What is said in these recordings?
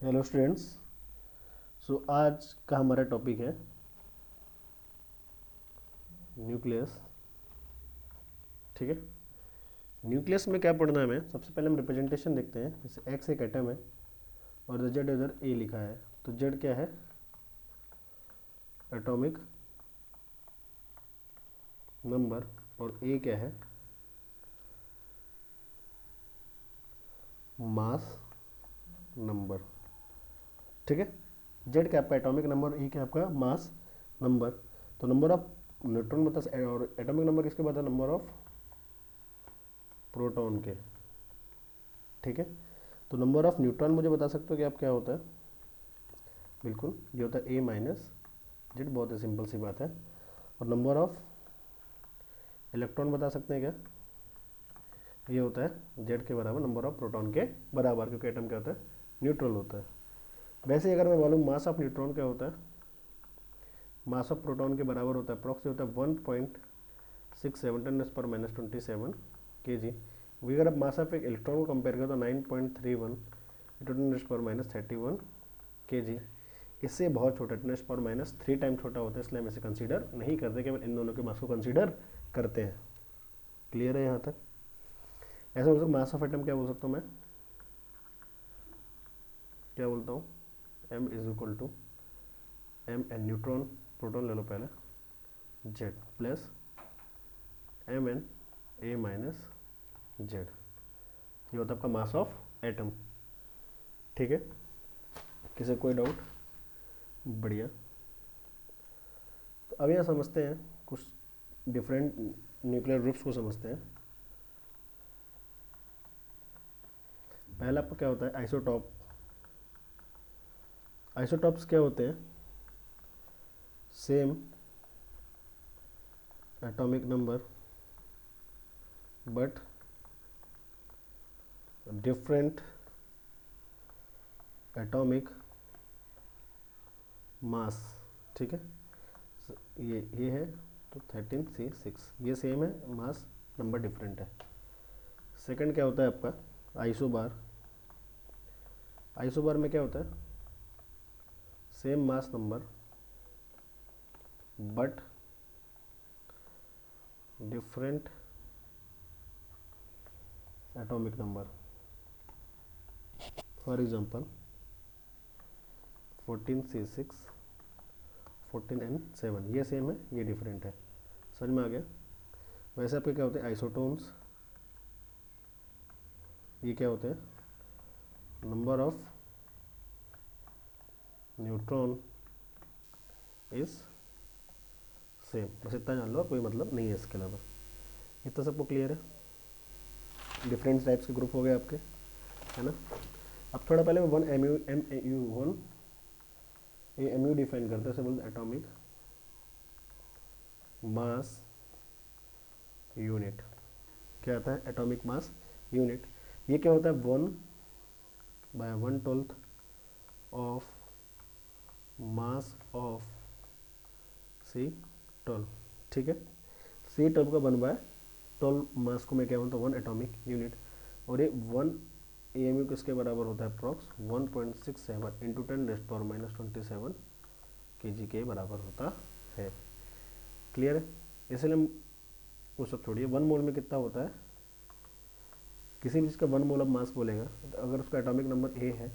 Hello students. आज का हमारा टॉपिक है न्यूक्लियस। ठीक है, न्यूक्लियस में क्या पढ़ना है हमें? सबसे पहले हम रिप्रेजेंटेशन देखते हैं। जैसे एक्स एक एटम है और जेड इधर ए लिखा है, तो जेड क्या है? एटॉमिक नंबर, और ए क्या है? Mass number. ठीक है, जेड क्या आपका एटॉमिक नंबर, ई क्या आपका मास नंबर। तो नंबर ऑफ न्यूट्रॉन बता, और एटॉमिक नंबर किसके बता? नंबर ऑफ प्रोटॉन के। ठीक है, तो नंबर ऑफ न्यूट्रॉन मुझे बता सकते हो कि आप क्या होता है? बिल्कुल, ये होता है ए माइनस जेड, बहुत ही सिंपल सी बात है। और नंबर ऑफ इलेक्ट्रॉन बता सकते हैं क्या? ये होता है जेड के बराबर नंबर ऑफ प्रोटॉन के बराबर, क्योंकि एटम क्या होता है? न्यूट्रल होता है। वैसे ही अगर मैं बोलूँ मास ऑफ न्यूट्रॉन क्या होता है? मास ऑफ प्रोटॉन के बराबर होता है, अप्रॉक्स होता है 1.67 10⁻27 kg। वही अगर आप मास ऑफ एक इलेक्ट्रॉन को कंपेयर करें तो 9.31 10⁻31 kg। इससे बहुत छोटा 10⁻3 टाइम छोटा होता है, इसलिए हम इसे कंसीडर नहीं करते, केवल इन दोनों के मास को कंसीडर करते हैं। क्लियर है यहाँ तक? ऐसा बोल सकता हूँ मास ऑफ एटम क्या बोल सकता हूँ मैं? क्या बोलता हूँ? m is equal to M N neutron, proton ले लो पहले, Z plus M N A minus Z. ये होता है आपका मास ऑफ एटम। ठीक है, किसी कोई डाउट? बढ़िया। तो अब यहाँ समझते हैं कुछ डिफरेंट न्यूक्लियर ग्रुप्स को समझते हैं। पहला आपका क्या होता है? आइसोटॉप। आइसोटॉप्स क्या होते हैं? Same atomic number but different atomic mass. ठीक है, ये है तो 13C6, ये सेम है, मास नंबर डिफरेंट है। सेकंड क्या होता है आपका? आइसोबार। आइसोबार में क्या होता है? Same mass number but different atomic number. For example 14C6 14N7, ये सेम है, ये डिफरेंट है। समझ में आ गया? वैसे आपके क्या होते हैं? आइसोटोन्स। ये क्या होते हैं? Number of neutron is same. बस इतना जान लो, कोई मतलब नहीं है इसके अलावा। इतना सबको क्लियर है? डिफरेंट टाइप्स के ग्रुप हो गए आपके, है ना? अब थोड़ा पहले वन एम यू वन ये एम यू डिफाइन करते हैं, बोलते एटॉमिक मास यूनिट। क्या आता है? Atomic mass unit. ये क्या होता है? 1/1/12 ऑफ मास ऑफ C12। ठीक है, C12 का 1/12 मास को मैं क्या बोलता हूँ? 1 एटॉमिक यूनिट। और ये 1 AMU किसके बराबर होता है? अप्रॉक्स 1.67 इंटू 10⁻27 kg के बराबर होता है। क्लियर है? इसलिए हम वो सब छोड़िए, 1 मोल में कितना होता है? किसी भी चीज़ का 1 मोल ऑफ मास बोलेगा तो अगर उसका एटॉमिक नंबर A है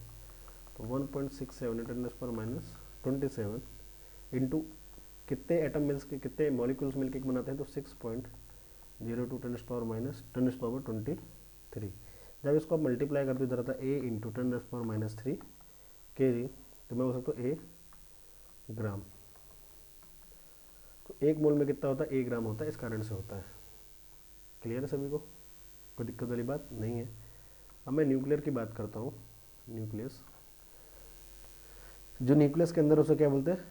तो 1.67 इंटू 10⁻27 इंटू कितने एटम मिल्स के, कितने मॉलिक्यूल्स मिलके बनाते हैं? तो 6.02 10⁻23। जब इसको आप मल्टीप्लाई कर दो, इधर आता है A इंटू 10⁻³ kg, तो मैं बोल सकता हूँ A ग्राम। तो 1 मोल में कितना होता है? 1 ग्राम होता है, इस कारण से होता है। क्लियर है सभी को? कोई दिक्कत वाली बात नहीं है। अब मैं न्यूक्लियर की बात करता हूँ। न्यूक्लियस, जो न्यूक्लियस के अंदर उसे क्या बोलते हैं?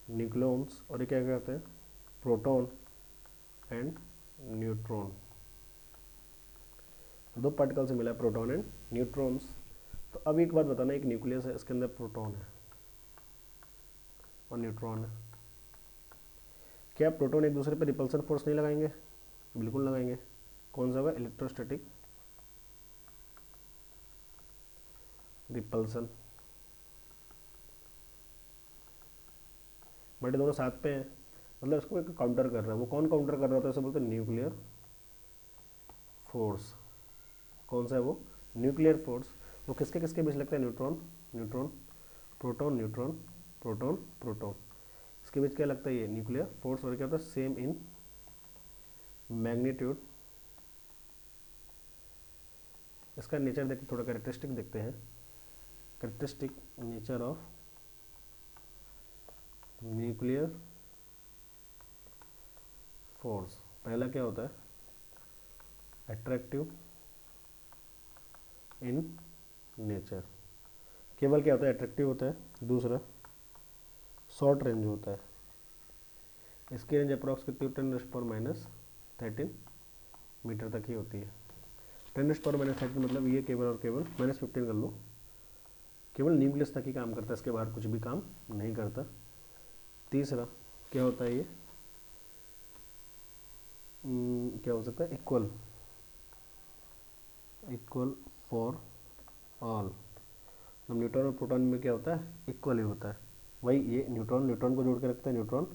न्यूक्लियॉन्स। और ये क्या कहते हैं? Proton and neutron. दो पार्टिकल से मिला है, प्रोटॉन एंड न्यूट्रॉन्स। तो अब एक बात बताना, एक न्यूक्लियस है, इसके अंदर प्रोटॉन है और न्यूट्रॉन है। क्या प्रोटॉन एक दूसरे पर रिपल्सन फोर्स नहीं लगाएंगे? बिल्कुल लगाएंगे। कौन सा होगा? Electrostatic repulsion. बट ये दोनों साथ पे हैं, मतलब इसको एक काउंटर कर रहा है। वो कौन काउंटर कर रहा होता है, इसे बोलते हैं न्यूक्लियर फोर्स। कौन सा है वो, न्यूक्लियर फोर्स। वो किसके किसके बीच लगता है, neutron neutron, proton neutron, proton proton, इसके बीच क्या लगता है, ये न्यूक्लियर फोर्स। और क्या होता है, सेम इन मैग्नीट्यूड। इसका नेचर देखते, थोड़ा कैरेक्टरिस्टिक देखते हैं, characteristic nature of nuclear force. पहला क्या होता है, अट्रैक्टिव इन नेचर, केवल क्या होता है, अट्रैक्टिव होता है। दूसरा शॉर्ट रेंज होता है, इसकी रेंज अप्रॉक्स कितनी, 10⁻13 मीटर तक ही होती है। 10⁻13 मतलब ये केवल और केवल -15 कर लो, केवल न्यूक्लियस तक ही काम करता है, इसके बाहर कुछ भी काम नहीं करता। तीसरा क्या होता है, ये क्या हो सकता है, इक्वल फॉर ऑल। न्यूट्रॉन और प्रोटॉन में क्या होता है, इक्वल ही होता है। वही ये न्यूट्रॉन को जोड़ के रखते हैं, न्यूट्रॉन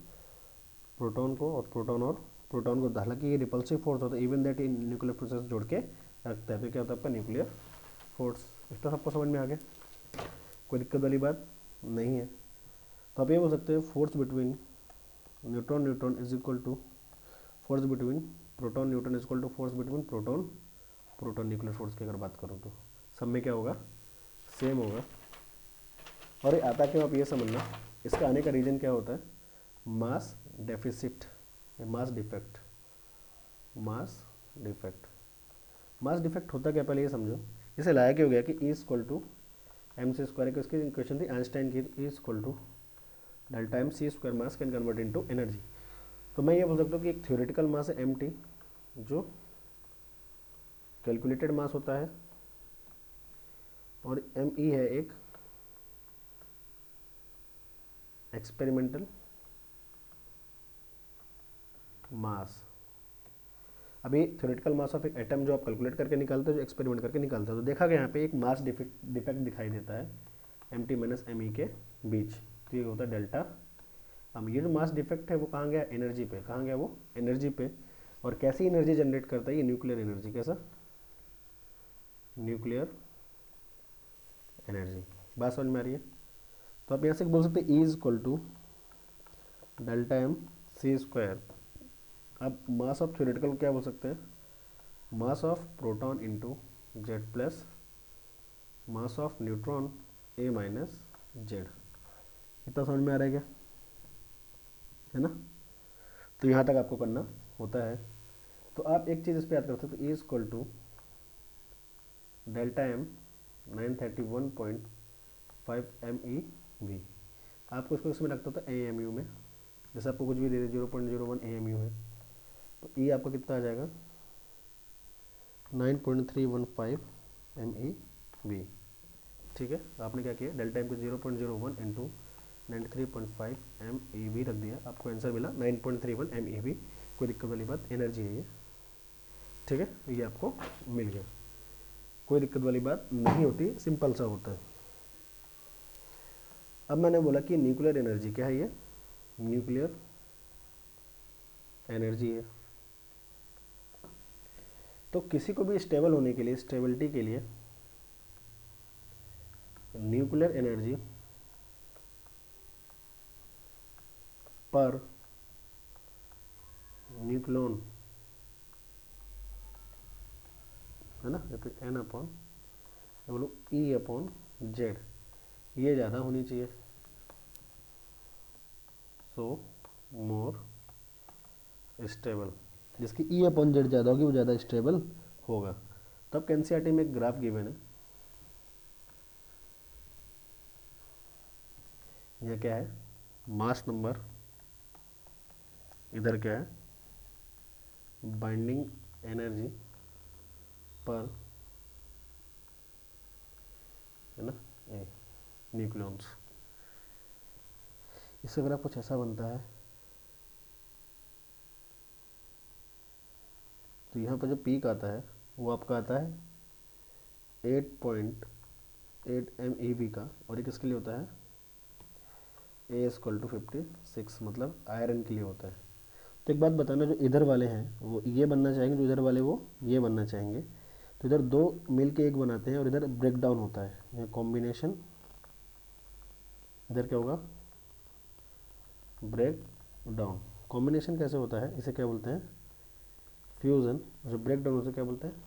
प्रोटॉन को, और प्रोटॉन को। हालांकि ये रिपल्सिव फोर्स होता है, even that in nuclear process जोड़ के रखता है, तो क्या होता है आपका न्यूक्लियर फोर्स। इतना सबको समझ में आ गया, कोई दिक्कत वाली बात नहीं है। तो आप ये बोल सकते हैं force between neutron neutron is equal to force between proton neutron is equal to force between proton proton. Nuclear force की अगर बात करूँ तो सब में क्या होगा, सेम होगा। और ये आता क्यों, आप ये समझना, इसका आने का रीज़न क्या होता है, mass deficit, mass defect. Mass defect होता क्या, पहले ये समझो। इसे लाया क्या हो गया कि E equal to M C square, इसकी इक्वेशन थी आइंस्टाइन की, E equal to delta M C square, mass can convert into energy. तो मैं ये बोल सकता हूँ कि एक थ्योरेटिकल मास है mt, जो कैलकुलेटेड मास होता है, और me है एक एक्सपेरिमेंटल मास। अभी थ्योरेटिकल मास ऑफ एक एटम जो आप कैलकुलेट करके निकालते हो, जो एक्सपेरिमेंट करके निकालते हो, तो देखा गया यहाँ पे एक मास डिफेक्ट दिखाई देता है mt माइनस me के बीच, तो ये होता है डेल्टा। अब ये जो मास डिफेक्ट है वो कहाँ गया, एनर्जी पे। कहाँ गया वो, एनर्जी पे। और कैसी एनर्जी जनरेट करता है ये, न्यूक्लियर एनर्जी। कैसा, न्यूक्लियर एनर्जी। बात समझ में आ रही है। तो आप यहाँ से बोल सकते हैं E is equal to delta M C square. अब मास ऑफ थ्योरेटिकल क्या बोल सकते हैं, mass of proton into Z plus mass of neutron A minus Z. इतना समझ में आ रहा है क्या, है ना। तो यहाँ तक आपको करना होता है। तो आप एक चीज़ इस पर याद कर सकते हो, E equal to delta M 931.5 MeV। आपको इसको इसमें रखता था AMU में, जैसे आपको कुछ भी दे दे 0.01 AMU है, तो E आपका कितना आ जाएगा 9.315 MeV। ठीक है, आपने क्या किया, डेल्टा एम को 0.01 इंटू 93.5 MeV रख दिया, आपको आंसर मिला 9.31 MeV। कोई दिक्कत वाली बात, एनर्जी है ये। ठीक है, ये आपको मिल गया, कोई दिक्कत वाली बात नहीं होती, सिंपल सा होता है। अब मैंने बोला कि न्यूक्लियर एनर्जी क्या है, ये न्यूक्लियर एनर्जी है। तो किसी को भी स्टेबल होने के लिए, स्टेबिलिटी के लिए, न्यूक्लियर एनर्जी पर न्यूक्लियन, है ना, या फिर N अपॉन बोलो E अपॉन जेड, ये ज़्यादा होनी चाहिए। सो मोर स्टेबल, जिसकी E अपॉन जेड ज़्यादा होगी वो ज़्यादा स्टेबल होगा। तब एनसीईआरटी में एक ग्राफ गिवन है, यह क्या है, मास नंबर, इधर क्या है, बाइंडिंग एनर्जी पर, है ना, न्यूक्लियॉन्स। इससे अगर कुछ ऐसा बनता है, तो यहाँ पर जो पीक आता है वो आपका आता है 8.8 MeV का, और ये किसके लिए होता है, ए इक्वल टू 56, मतलब आयरन के लिए होता है। तो एक बात बताना, जो इधर वाले हैं वो ये बनना चाहेंगे, जो इधर वाले वो ये बनना चाहेंगे, तो इधर दो मिल के एक बनाते हैं और इधर ब्रेक डाउन होता है, ये कॉम्बिनेशन, इधर क्या होगा, ब्रेक डाउन। कॉम्बिनेशन कैसे होता है, इसे क्या बोलते हैं, फ्यूज़न। जो ब्रेक डाउन उसे क्या बोलते हैं,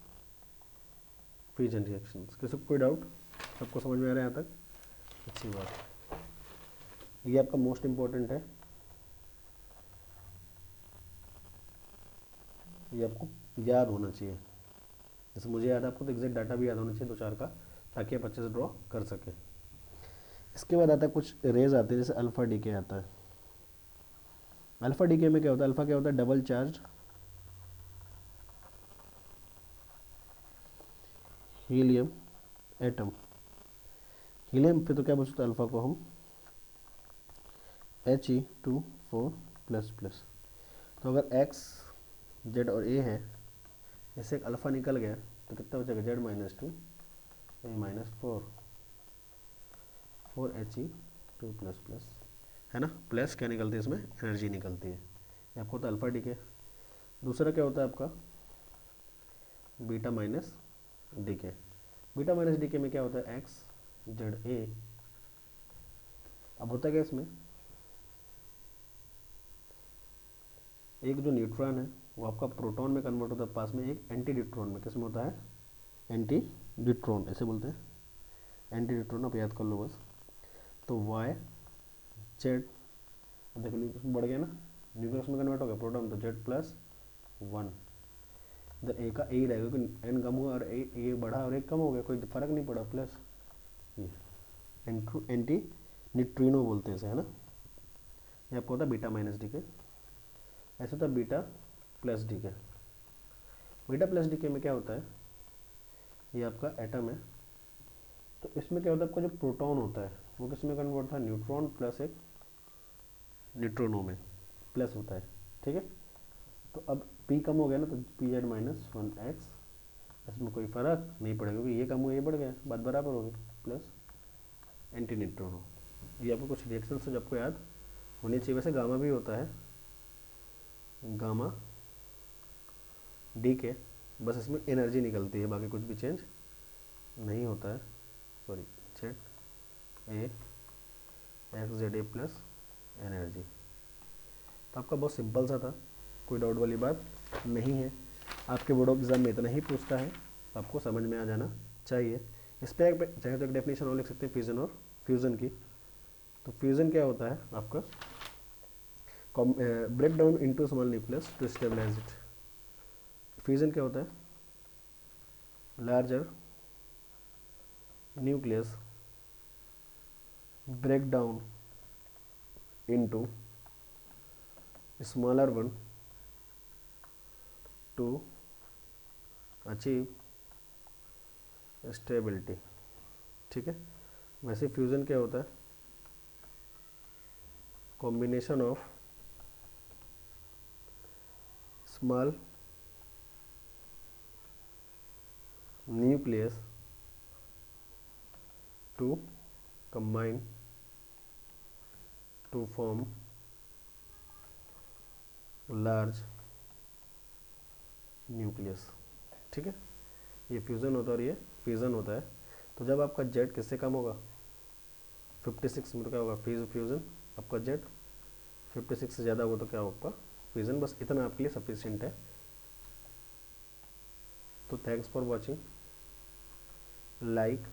फ्यूजन रिएक्शंस। किसी को कोई डाउट, सबको समझ में आ रहा है यहाँ तक, अच्छी बात है। ये आपका मोस्ट इम्पोर्टेंट है, ये आपको याद होना चाहिए। जैसे मुझे याद है, आपको तो एग्जैक्ट डाटा भी याद होना चाहिए 2-4 का, ताकि आप अच्छे से ड्रॉ कर सके। इसके बाद आता है कुछ रेज आते हैं, जैसे अल्फा डीके आता है। अल्फा डीके में क्या होता है, अल्फा क्या होता है, double charge helium atom. Helium पे तो क्या बोल सकते हैं, अल्फा को हम He2 4++। तो अगर X Z और A है, जैसे एक अल्फा निकल गया तो कितना बचेगा, Z-2 A-4 4He2++, है ना। प्लस क्या निकलती है इसमें, एनर्जी निकलती है। ये आपको होता है अल्फा डीके। दूसरा क्या होता है आपका, beta minus decay. Beta minus decay में क्या होता है, X Z A। अब होता क्या इसमें, एक जो न्यूट्रॉन है वो आपका प्रोटॉन में कन्वर्ट होता है पास में एक एंटी न्यूट्रॉन में। किस में होता है, एंटी न्यूट्रॉन, ऐसे बोलते हैं एंटी न्यूट्रॉन, आप याद कर लो बस। तो Y Z, देखो न्यूक्लियस बढ़ गया ना, न्यूक्लियस में कन्वर्ट हो गया प्रोटॉन, तो Z+1। इधर ए का ए ही रहेगा, क्योंकि एन कम हुआ और ए बढ़ा और एक कम हो गया, कोई फर्क नहीं पड़ा, प्लस ये एंटी न्यूट्रिनो बोलते हैं इसे, है ना। ये आपको होता है बीटा माइनस डी के। ऐसा होता है बीटा प्लस डी के। बीटा प्लस डी के में क्या होता है, ये आपका एटम है, तो इसमें क्या होता है, आपका जो प्रोटॉन होता है वो किस में कन्वर्ट होता है, न्यूट्रॉन प्लस एक न्यूट्रोनो में प्लस होता है, ठीक है। तो अब P कम हो गया ना, तो PZ-1X, इसमें कोई फर्क नहीं पड़ेगा, क्योंकि ये कम हुआ ये बढ़ गया, बात बराबर होगी, प्लस एंटी न्यूट्रोनो। ये आपको कुछ रिएक्शन से आपको याद होनी चाहिए। वैसे गामा भी होता है, गामा डी के, बस इसमें एनर्जी निकलती है, बाकी कुछ भी चेंज नहीं होता है। Sorry, ZA plus energy. तो आपका बहुत सिंपल सा था, कोई डाउट वाली बात नहीं है। आपके बोर्ड एग्जाम में इतना ही पूछता है, आपको समझ में आ जाना चाहिए। इस पर चाहे तो एक डेफिनेशन और लिख सकते हैं फ्यूजन और फ्यूज़न की। तो फ्यूज़न क्या होता है आपका, break down into small nucleus to stabilize it. Fusion क्या होता है, larger nucleus break down into smaller one to achieve stability, ठीक है। वैसे फ्यूजन क्या होता है, combination of small nucleus to combine to form large nucleus, ठीक है। ये फ्यूज़न होता है और ये फ्यूज़न होता है। तो जब आपका जेड किससे कम होगा, 56 में, तो क्या होगा फ्यूज़न, आपका जेड 56 से ज़्यादा होगा तो क्या होगा फ्यूज़न। बस इतना आपके लिए सफिशिएंट है। तो thanks for watching, like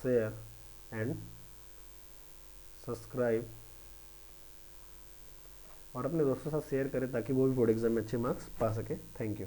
share and subscribe, और अपने दोस्तों के साथ शेयर करें ताकि वो भी बोर्ड एग्जाम में अच्छे मार्क्स पा सके। Thank you.